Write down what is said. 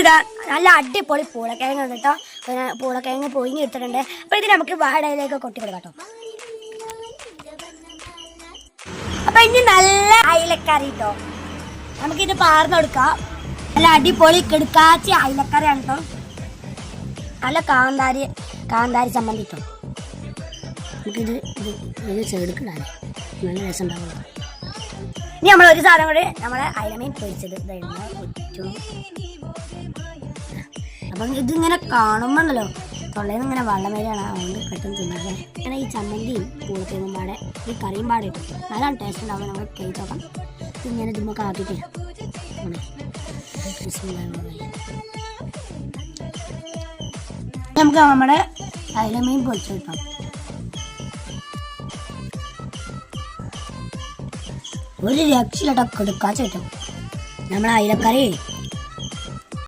ഇതാ നല്ല അടിപൊളി പൂളക്കിഴങ്ങ് ഉണ്ട് കേട്ടോ. പിന്നെ പൂളക്കിഴങ്ങ് പൊയിഞ്ഞ് എടുത്തിട്ടുണ്ട്. അപ്പോൾ ഇത് നമുക്ക് വാഴയിലേക്ക് കൊട്ടി കൊടുക്കാം കേട്ടോ. അപ്പം ഇനി നല്ല അയിലക്കറി കേട്ടോ. നമുക്കിത് പാർന്ന് കൊടുക്കാം. നല്ല അടിപൊളി കിടക്കാച്ചി അയിലക്കറിയാണ് കേട്ടോ. നല്ല കാന്താരി ചമ്മന്തി കേട്ടോ. നമുക്കിത് ചെടുക്കണേ നല്ല രസം ഉണ്ടാവുള്ളൂ. ഇനി നമ്മൾ ഒരു സാധനം കൂടി നമ്മളെ അയിലമീൻ പൊരിച്ചത് പറ്റും. അപ്പം ഇതിങ്ങനെ കാണുമ്പോണ്ടല്ലോ തൊള്ളയിൽ നിന്ന് ഇങ്ങനെ വെള്ളം വരെയാണ്. അതുകൊണ്ട് പെട്ടെന്ന് തിന്നാതെ ഇങ്ങനെ ഈ ചമ്മന്തിയും പൂളത്തേങ്ങും പാടെ ഈ കറിയും പാടെ ഇട്ടു നല്ലോണം ടേസ്റ്റ് ഉണ്ടാവും. നമ്മൾ കഴിച്ച് നോക്കാം. ഇങ്ങനെ ഇതിമ്മൊക്കെ ആക്കിയിട്ട് നമുക്ക് നമ്മുടെ അയിലമീൻ പൊരിച്ചു കിട്ടാം. ഒരു രക്ഷയിലട്ടോ കിടക്കാച്ച കിട്ടും. നമ്മളെ അയിലക്കറി